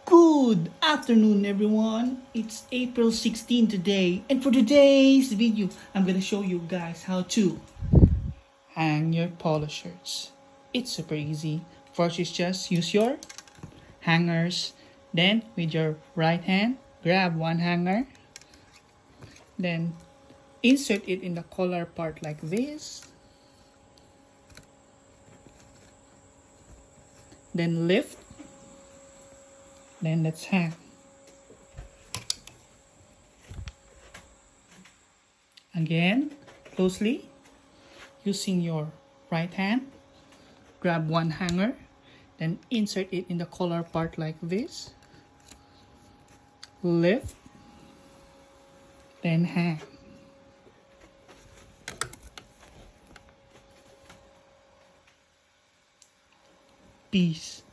Good afternoon, everyone. It's April 16 today, and for today's video, I'm gonna show you guys how to hang your polo shirts. It's super easy. First is just use your hangers. Then, with your right hand, grab one hanger. Then, insert it in the collar part like this. Then lift. Then let's hang. Again, closely, using your right hand, grab one hanger, then insert it in the collar part like this, lift, then hang. Peace.